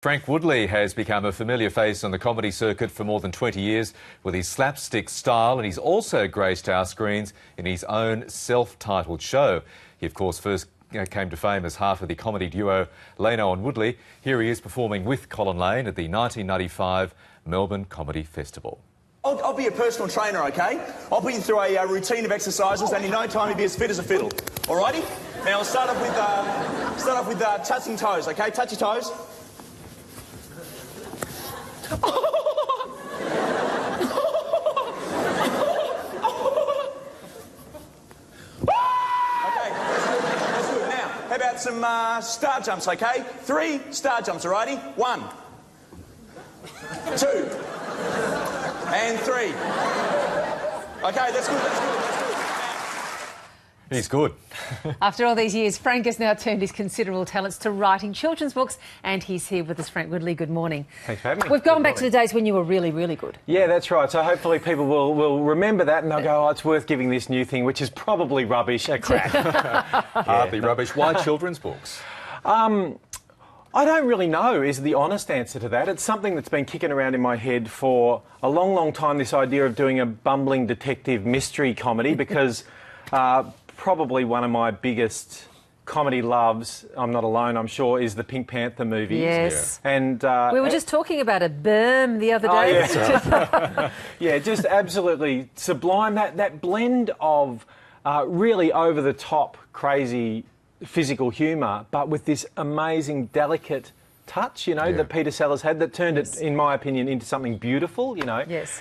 Frank Woodley has become a familiar face on the comedy circuit for more than 20 years with his slapstick style, and he's also graced our screens in his own self-titled show. He, of course, first came to fame as half of the comedy duo Leno and Woodley. Here he is performing with Colin Lane at the 1995 Melbourne Comedy Festival. I'll be a personal trainer, OK? I'll put you through a routine of exercises, and in no time you'll be as fit as a fiddle. Alrighty? Now, I'll start off with touching toes, OK? Touch your toes. Okay, that's good. Now, how about some star jumps, OK? 3 star jumps, alrighty? 1, 2, and 3. OK, that's good, that's good. He's good. After all these years, Frank has now turned his considerable talents to writing children's books, and he's here with us. Frank Woodley, good morning. Thanks for having me. We've gone back to the days when you were really, really good. Yeah, that's right. So hopefully people will remember that and they'll go, oh, it's worth giving this new thing, which is probably rubbish, a crap. Hardly rubbish. Why children's books? I don't really know is the honest answer to that. It's something that's been kicking around in my head for a long, long time, this idea of doing a bumbling detective mystery comedy, because probably one of my biggest comedy loves, I'm not alone, I'm sure, is the Pink Panther movies. Yes. Yeah. And we were just talking about a berm the other day. Yeah. Yeah, just absolutely sublime. That blend of really over-the-top, crazy physical humour, but with this amazing, delicate touch, you know, that Peter Sellers had, that turned it, in my opinion, into something beautiful, you know. Yes.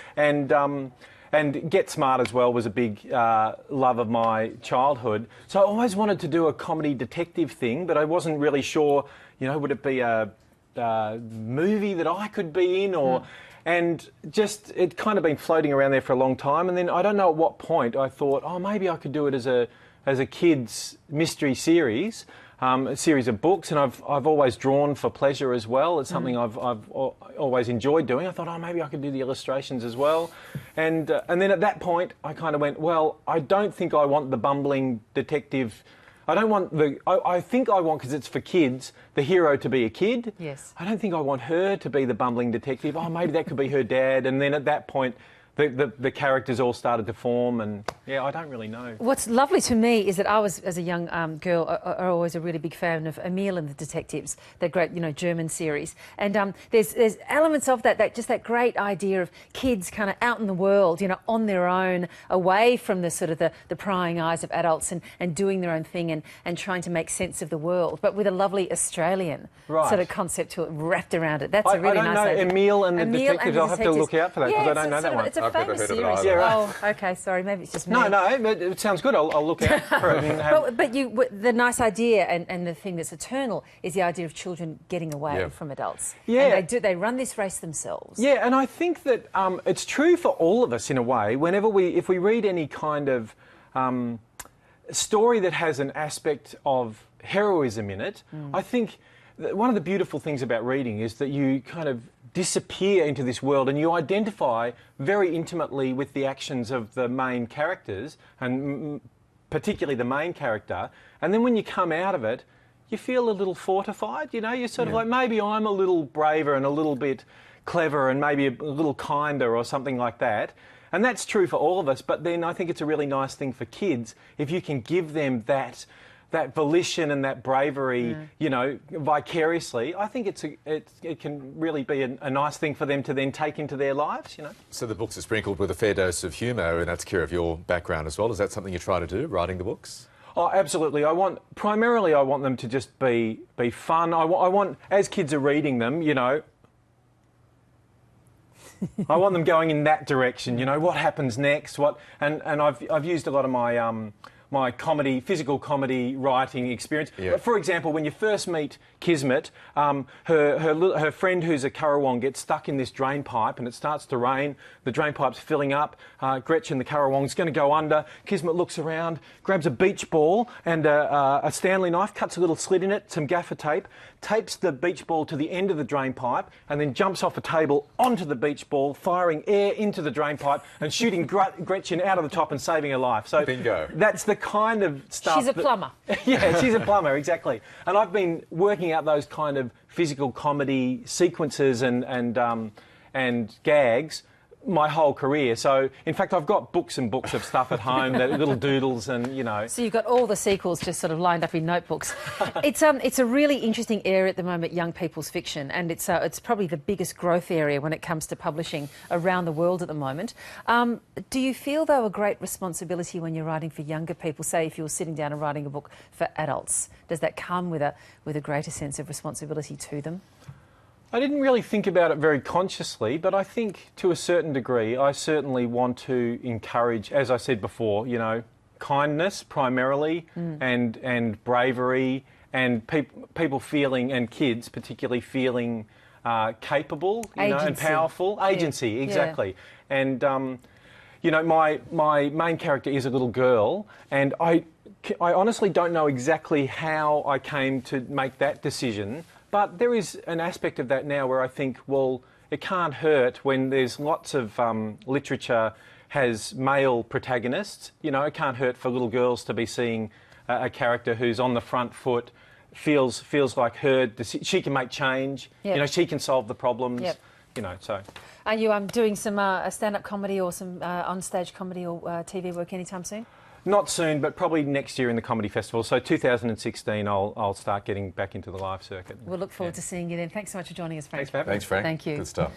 And Get Smart as well was a big love of my childhood. So I always wanted to do a comedy detective thing, but I wasn't really sure, you know, would it be a movie that I could be in, or... And just, it kind of been floating around there for a long time. And then I don't know at what point I thought, oh, maybe I could do it as a kids' mystery series. A series of books, and I've always drawn for pleasure as well. It's something I've always enjoyed doing. I thought, oh, maybe I could do the illustrations as well. And then at that point, I kind of went, well, I don't think I want the bumbling detective. I don't want the... I think I want, because it's for kids, the hero to be a kid. Yes. I don't think I want her to be the bumbling detective. Oh, maybe that could be her dad. And then at that point... The characters all started to form, and yeah, I don't really know. What's lovely to me is that I was, as a young girl, always a really big fan of Emil and the Detectives, that great, you know, German series. And there's elements of that great idea of kids kind of out in the world, you know, on their own, away from the sort of the prying eyes of adults, and doing their own thing and trying to make sense of the world, but with a lovely Australian sort of concept to it, wrapped around it. That's a really nice idea. I don't know Emil and the Detectives. I'll have to look out for that, because I don't know that one. It's a famous series. Yeah, right. Oh, okay, sorry, maybe it's just me. No, but it sounds good. I'll look out for it. But the nice idea and the thing that's eternal is the idea of children getting away from adults. Yeah. And they run this race themselves. Yeah, and I think that it's true for all of us in a way. If we read any kind of story that has an aspect of heroism in it, I think that one of the beautiful things about reading is that you kind of disappear into this world and you identify very intimately with the actions of the main characters, and particularly the main character, and then when you come out of it, you feel a little fortified, you know, you're sort of like, maybe I'm a little braver and a little bit clever and maybe a little kinder or something like that. And that's true for all of us, but then I think it's a really nice thing for kids if you can give them that volition and that bravery, you know, vicariously. I think it can really be a nice thing for them to then take into their lives, you know. So the books are sprinkled with a fair dose of humour, and that's care of your background as well. Is that something you try to do, writing the books? Oh, absolutely. Primarily I want them to just be fun. I want, as kids are reading them, you know, I want them going in that direction, you know, what happens next, and I've used a lot of my my physical comedy writing experience. Yeah. For example, when you first meet Kismet, her friend who's a Currawong gets stuck in this drain pipe and it starts to rain. The drain pipe's filling up. Gretchen, the Currawong's going to go under. Kismet looks around, grabs a beach ball and a Stanley knife, cuts a little slit in it, some gaffer tape, tapes the beach ball to the end of the drain pipe and then jumps off a table onto the beach ball, firing air into the drain pipe and shooting Gretchen out of the top and saving her life. So bingo. That's the kind of stuff. She's a plumber. Yeah, she's a plumber, exactly. And I've been working out those kind of physical comedy sequences and gags my whole career. So, in fact, I've got books and books of stuff at home, that little doodles and, you know. So you've got all the sequels just sort of lined up in notebooks. It's a really interesting area at the moment, young people's fiction, and it's probably the biggest growth area when it comes to publishing around the world at the moment. Do you feel, though, a great responsibility when you're writing for younger people? Say, if you were sitting down and writing a book for adults, does that come with a greater sense of responsibility to them? I didn't really think about it very consciously, but I think to a certain degree I certainly want to encourage, as I said before, you know, kindness primarily and bravery and people feeling, and kids particularly feeling capable, you know, and powerful. Agency, exactly. Yeah. And, you know, my main character is a little girl, and I honestly don't know exactly how I came to make that decision. But there is an aspect of that now where I think, well, it can't hurt when there's lots of literature has male protagonists. You know, it can't hurt for little girls to be seeing a character who's on the front foot, feels like heard. She can make change. Yep. You know, she can solve the problems. Yep. You know, so. Are you doing some stand-up comedy or some on-stage comedy or TV work anytime soon? Not soon, but probably next year in the Comedy Festival. So 2016, I'll start getting back into the live circuit. We'll look forward to seeing you then. Thanks so much for joining us, Frank. Thanks for having me. Thanks, Frank. Thank you. Good stuff.